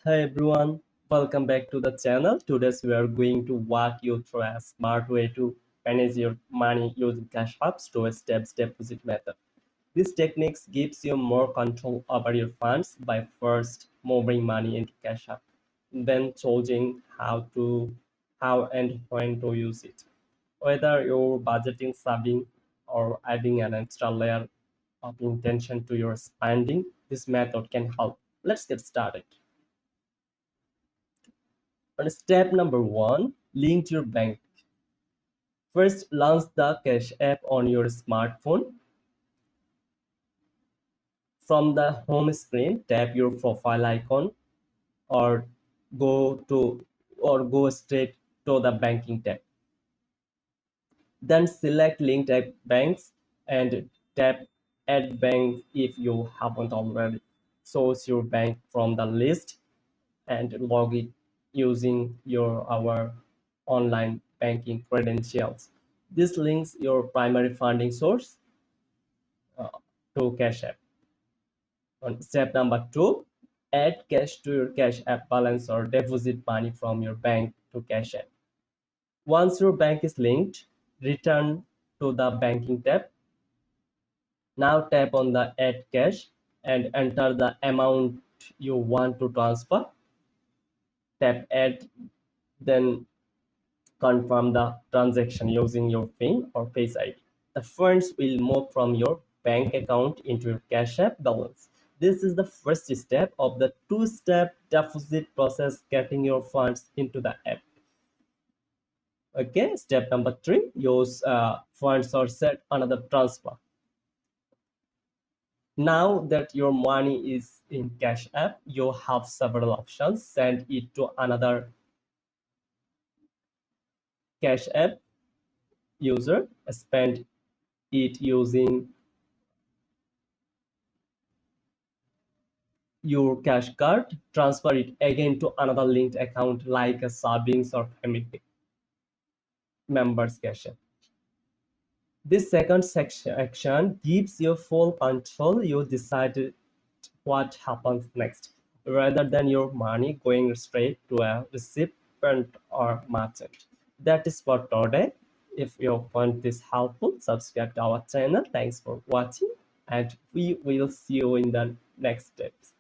Hi everyone, welcome back to the channel. Today we are going to walk you through a smart way to manage your money using cash apps to a steps deposit method. This technique gives you more control over your funds by first moving money into cash app, then choosing how and when to use it. Whether you're budgeting, saving, or adding an extra layer of intention to your spending, this method can help. Let's get started. On step number one, link your bank. First, launch the Cash app on your smartphone. From the home screen, tap your profile icon or go to go straight to the banking tab. Then select linked banks and tap add bank if you haven't already. Source your bank from the list and log it using your our online banking credentials. This links your primary funding source uh, to Cash App. On step number two, add cash to your Cash App balance or deposit money from your bank to Cash App. Once your bank is linked, return to the banking tab. Now tap on the add cash and enter the amount you want to transfer. Tap add, then confirm the transaction using your PIN or Face ID. The funds will move from your bank account into your Cash App balance. This is the first step of the two-step deposit process, getting your funds into the app. Okay, step number three, use funds or set another transfer. Now that your money is in Cash App, you have several options. Send it to another Cash App user, spend it using your cash card, transfer it again to another linked account like a savings or family members cash app. This second section action gives you full control. You decide what happens next rather than your money going straight to a recipient or merchant. That is for today. If you find this helpful, subscribe to our channel. Thanks for watching, and we will see you in the next steps.